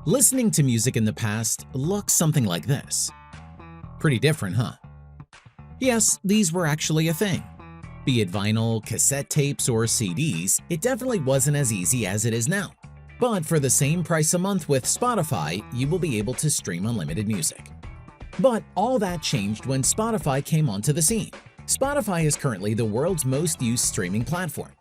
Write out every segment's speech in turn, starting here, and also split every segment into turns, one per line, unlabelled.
Listening to music in the past looked something like this. Pretty different, huh? Yes, these were actually a thing. Be it vinyl, cassette tapes, or CDs, it definitely wasn't as easy as it is now. But for the same price a month with Spotify, you will be able to stream unlimited music. But all that changed when Spotify came onto the scene. Spotify is currently the world's most used streaming platform.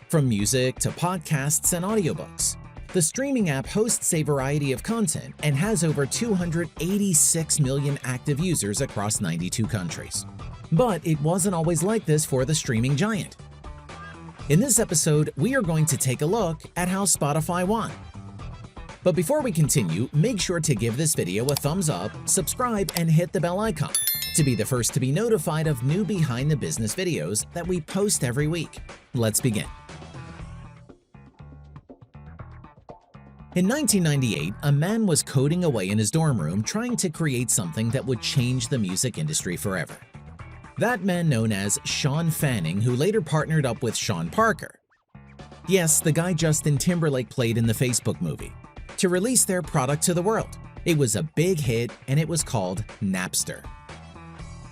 From music to podcasts and audiobooks, the streaming app hosts a variety of content and has over 286 million active users across 92 countries. But it wasn't always like this for the streaming giant. In this episode, we are going to take a look at how Spotify won. But before we continue, make sure to give this video a thumbs up, subscribe, and hit the bell icon to be the first to be notified of new behind-the-business videos that we post every week. Let's begin. In 1998, a man was coding away in his dorm room trying to create something that would change the music industry forever. That man known as Shawn Fanning, who later partnered up with Sean Parker. Yes, the guy Justin Timberlake played in the Facebook movie. To release their product to the world. It was a big hit and it was called Napster.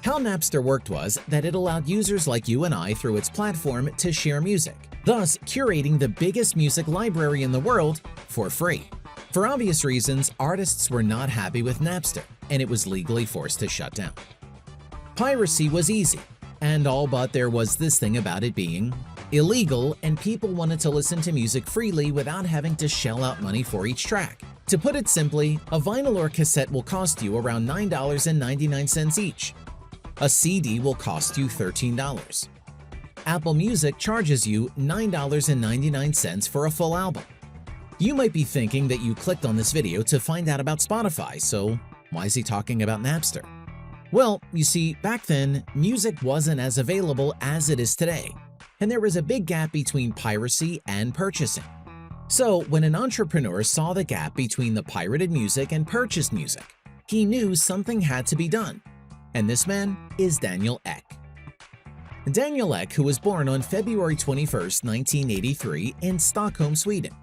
How Napster worked was that it allowed users like you and I through its platform to share music, thus curating the biggest music library in the world for free. For obvious reasons, artists were not happy with Napster and it was legally forced to shut down. Piracy was easy, and all but there was this thing about it being illegal and people wanted to listen to music freely without having to shell out money for each track. To put it simply, a vinyl or cassette will cost you around $9.99 each. A CD will cost you $13. Apple Music charges you $9.99 for a full album. You might be thinking that you clicked on this video to find out about Spotify, so why is he talking about Napster? Well, you see, back then, music wasn't as available as it is today, and there was a big gap between piracy and purchasing. So when an entrepreneur saw the gap between the pirated music and purchased music, he knew something had to be done. And this man is Daniel Ek. Daniel Ek, who was born on February 21, 1983 in Stockholm, Sweden.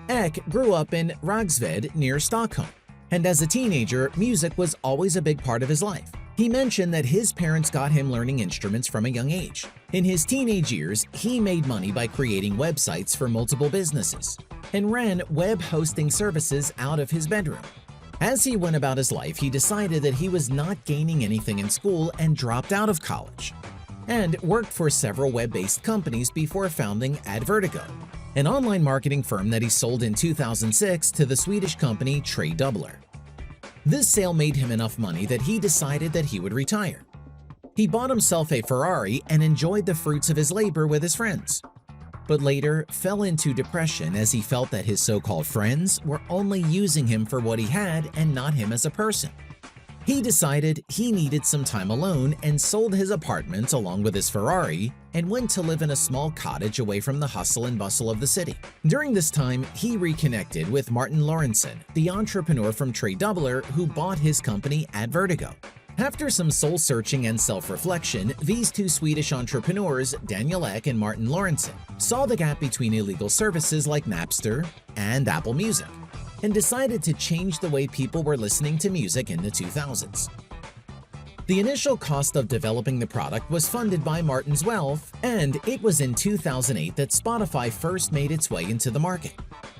Ek grew up in Rågsved near Stockholm, and as a teenager, music was always a big part of his life. He mentioned that his parents got him learning instruments from a young age. In his teenage years, he made money by creating websites for multiple businesses and ran web hosting services out of his bedroom. As he went about his life, he decided that he was not gaining anything in school and dropped out of college, and worked for several web-based companies before founding Advertigo, an online marketing firm that he sold in 2006 to the Swedish company Tradedoubler. This sale made him enough money that he decided that he would retire. He bought himself a Ferrari and enjoyed the fruits of his labor with his friends, but later fell into depression as he felt that his so-called friends were only using him for what he had and not him as a person. He decided he needed some time alone and sold his apartment along with his Ferrari and went to live in a small cottage away from the hustle and bustle of the city. During this time, he reconnected with Martin Lorentzon, the entrepreneur from Tradedoubler who bought his company Advertigo. After some soul-searching and self-reflection, these two Swedish entrepreneurs, Daniel Ek and Martin Lorentzon, saw the gap between illegal services like Napster and Apple Music, and decided to change the way people were listening to music in the 2000s. The initial cost of developing the product was funded by Martin's wealth, and it was in 2008 that Spotify first made its way into the market.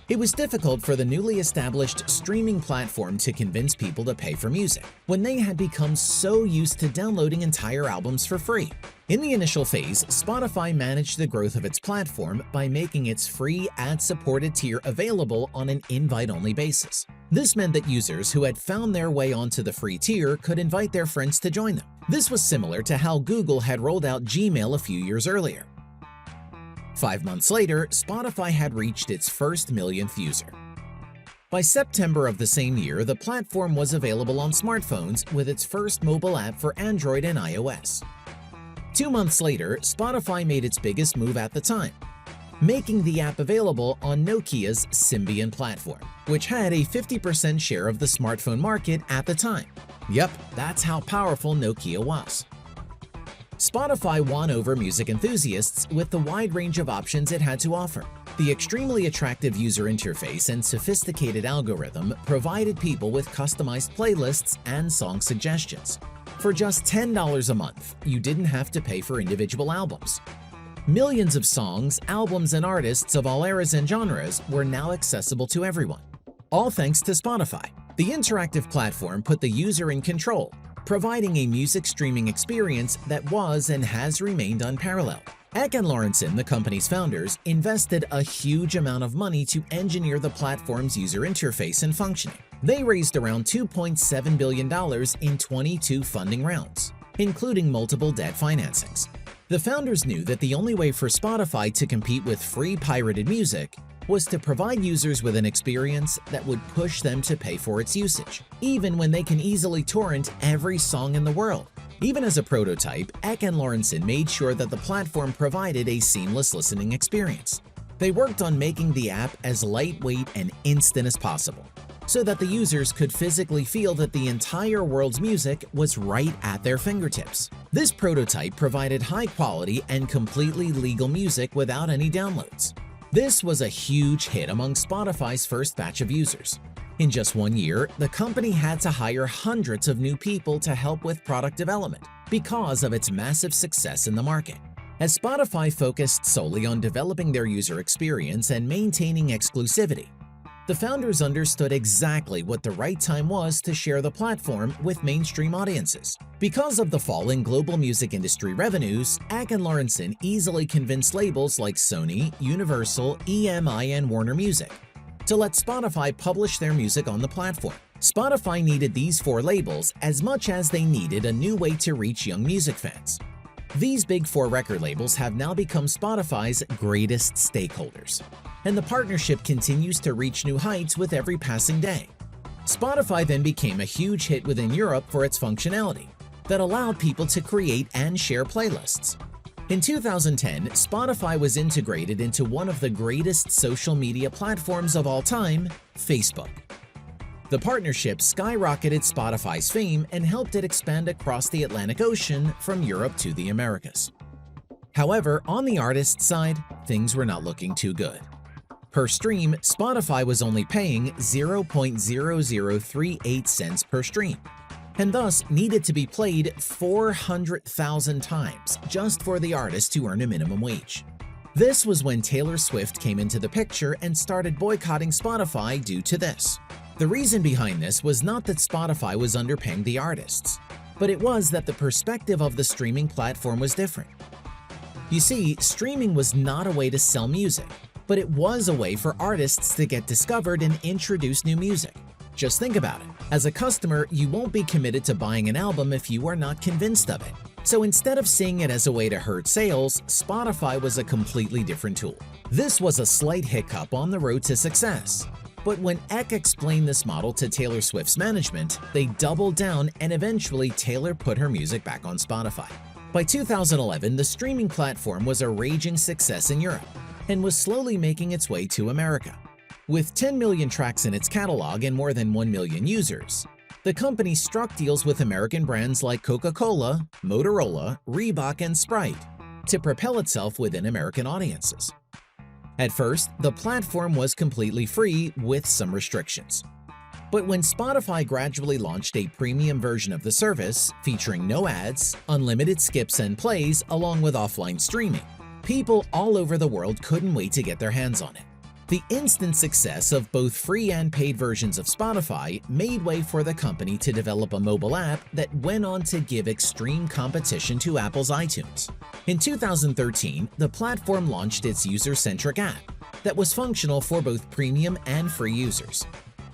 It was difficult for the newly established streaming platform to convince people to pay for music when they had become so used to downloading entire albums for free. In the initial phase, Spotify managed the growth of its platform by making its free ad-supported tier available on an invite-only basis. This meant that users who had found their way onto the free tier could invite their friends to join them. This was similar to how Google had rolled out Gmail a few years earlier. 5 months later, Spotify had reached its first millionth user. By September of the same year, the platform was available on smartphones with its first mobile app for Android and iOS. 2 months later, Spotify made its biggest move at the time, making the app available on Nokia's Symbian platform, which had a 50% share of the smartphone market at the time. Yep, that's how powerful Nokia was. Spotify won over music enthusiasts with the wide range of options it had to offer. The extremely attractive user interface and sophisticated algorithm provided people with customized playlists and song suggestions. For just $10 a month, you didn't have to pay for individual albums. Millions of songs, albums, and artists of all eras and genres were now accessible to everyone. All thanks to Spotify. The interactive platform put the user in control, providing a music streaming experience that was and has remained unparalleled. Eck and Lorentzen, the company's founders, invested a huge amount of money to engineer the platform's user interface and functioning. They raised around $2.7 billion in 22 funding rounds, including multiple debt financings. The founders knew that the only way for Spotify to compete with free pirated music was to provide users with an experience that would push them to pay for its usage, even when they can easily torrent every song in the world. Even as a prototype, Eck and Lorentzen made sure that the platform provided a seamless listening experience. They worked on making the app as lightweight and instant as possible, so that the users could physically feel that the entire world's music was right at their fingertips. This prototype provided high-quality and completely legal music without any downloads. This was a huge hit among Spotify's first batch of users. In just 1 year, the company had to hire hundreds of new people to help with product development because of its massive success in the market. As Spotify focused solely on developing their user experience and maintaining exclusivity, the founders understood exactly what the right time was to share the platform with mainstream audiences. Because of the fall in global music industry revenues, Eck and Lorentzen easily convinced labels like Sony, Universal, EMI, and Warner Music to let Spotify publish their music on the platform. Spotify needed these 4 labels as much as they needed a new way to reach young music fans. These big 4 record labels have now become Spotify's greatest stakeholders, and the partnership continues to reach new heights with every passing day. Spotify then became a huge hit within Europe for its functionality that allowed people to create and share playlists. In 2010, Spotify was integrated into one of the greatest social media platforms of all time, Facebook. The partnership skyrocketed Spotify's fame and helped it expand across the Atlantic Ocean from Europe to the Americas. However, on the artist side, things were not looking too good. Per stream, Spotify was only paying 0.0038 cents per stream, and thus needed to be played 400,000 times just for the artist to earn a minimum wage. This was when Taylor Swift came into the picture and started boycotting Spotify due to this. The reason behind this was not that Spotify was underpaying the artists, but it was that the perspective of the streaming platform was different. You see, streaming was not a way to sell music, but it was a way for artists to get discovered and introduce new music. Just think about it. As a customer, you won't be committed to buying an album if you are not convinced of it. So instead of seeing it as a way to hurt sales, Spotify was a completely different tool. This was a slight hiccup on the road to success. But when Eck explained this model to Taylor Swift's management, they doubled down and eventually Taylor put her music back on Spotify. By 2011, the streaming platform was a raging success in Europe and was slowly making its way to America. With 10 million tracks in its catalog and more than 1 million users, the company struck deals with American brands like Coca-Cola, Motorola, Reebok, and Sprite to propel itself within American audiences. At first, the platform was completely free with some restrictions. But when Spotify gradually launched a premium version of the service, featuring no ads, unlimited skips and plays, along with offline streaming, people all over the world couldn't wait to get their hands on it. The instant success of both free and paid versions of Spotify made way for the company to develop a mobile app that went on to give extreme competition to Apple's iTunes. In 2013, the platform launched its user-centric app that was functional for both premium and free users.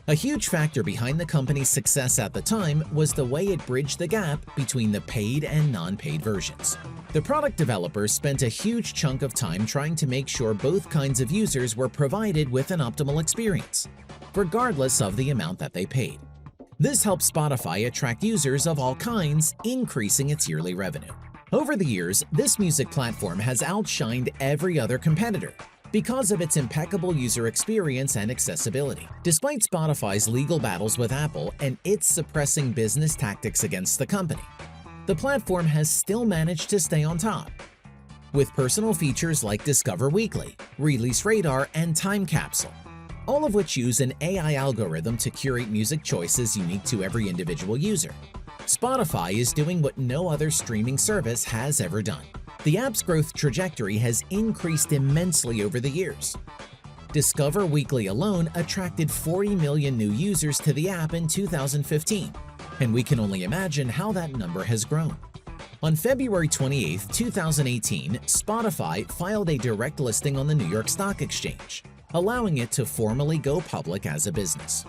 A huge factor behind the company's success at the time was the way it bridged the gap between the paid and non-paid versions. The product developers spent a huge chunk of time trying to make sure both kinds of users were provided with an optimal experience, regardless of the amount that they paid. This helped Spotify attract users of all kinds, increasing its yearly revenue. Over the years, this music platform has outshined every other competitor because of its impeccable user experience and accessibility. Despite Spotify's legal battles with Apple and its suppressing business tactics against the company, the platform has still managed to stay on top. with personal features like Discover Weekly, Release Radar, and Time Capsule, all of which use an AI algorithm to curate music choices unique to every individual user. Spotify is doing what no other streaming service has ever done. The app's growth trajectory has increased immensely over the years. Discover Weekly alone attracted 40 million new users to the app in 2015, and we can only imagine how that number has grown. On February 28, 2018, Spotify filed a direct listing on the New York Stock Exchange, allowing it to formally go public as a business.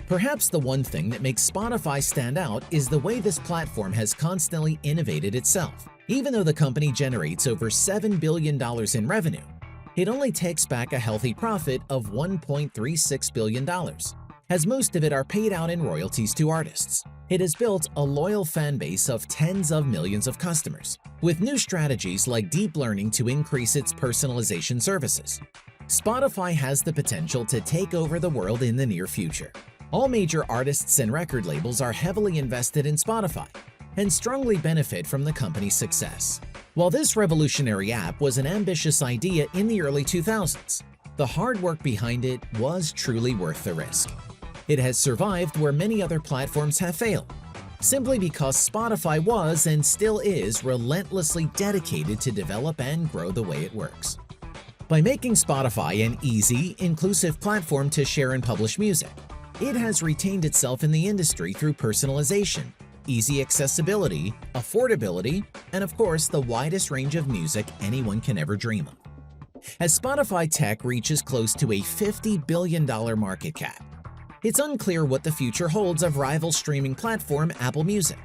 Perhaps the one thing that makes Spotify stand out is the way this platform has constantly innovated itself. Even though the company generates over $7 billion in revenue, it only takes back a healthy profit of $1.36 billion, as most of it are paid out in royalties to artists. It has built a loyal fan base of tens of millions of customers, with new strategies like deep learning to increase its personalization services. Spotify has the potential to take over the world in the near future. All major artists and record labels are heavily invested in Spotify and strongly benefit from the company's success. While this revolutionary app was an ambitious idea in the early 2000s, the hard work behind it was truly worth the risk. It has survived where many other platforms have failed, simply because Spotify was and still is relentlessly dedicated to develop and grow the way it works. By making Spotify an easy, inclusive platform to share and publish music, it has retained itself in the industry through personalization, easy accessibility, affordability, and of course the widest range of music anyone can ever dream of. As Spotify tech reaches close to a $50 billion market cap, it's unclear what the future holds of rival streaming platform Apple Music.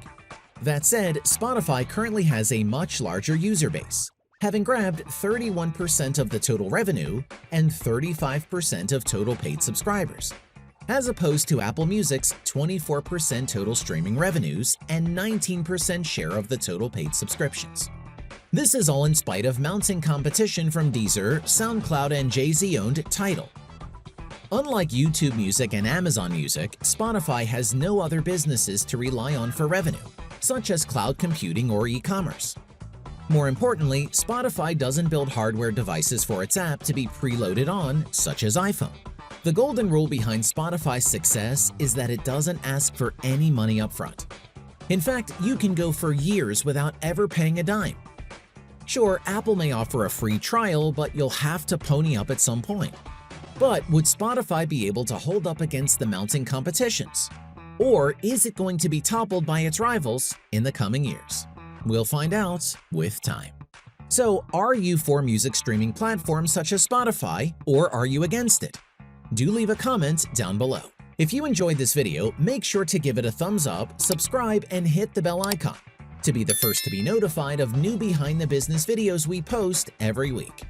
That said, Spotify currently has a much larger user base, having grabbed 31% of the total revenue and 35% of total paid subscribers, as opposed to Apple Music's 24% total streaming revenues and 19% share of the total paid subscriptions. This is all in spite of mounting competition from Deezer, SoundCloud, and Jay-Z-owned Tidal. Unlike YouTube Music and Amazon Music, Spotify has no other businesses to rely on for revenue, such as cloud computing or e-commerce. More importantly, Spotify doesn't build hardware devices for its app to be preloaded on, such as iPhone. The golden rule behind Spotify's success is that it doesn't ask for any money upfront. In fact, you can go for years without ever paying a dime. Sure, Apple may offer a free trial, but you'll have to pony up at some point. But would Spotify be able to hold up against the mounting competitions? Or is it going to be toppled by its rivals in the coming years? We'll find out with time. So, are you for music streaming platforms such as Spotify, or are you against it? Do leave a comment down below. If you enjoyed this video, make sure to give it a thumbs up, subscribe, and hit the bell icon to be the first to be notified of new behind the business videos we post every week.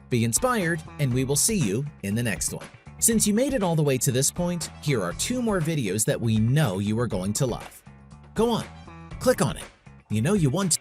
Be inspired, and we will see you in the next one. Since you made it all the way to this point, here are 2 more videos that we know you are going to love. Go on, click on it. You know you want to.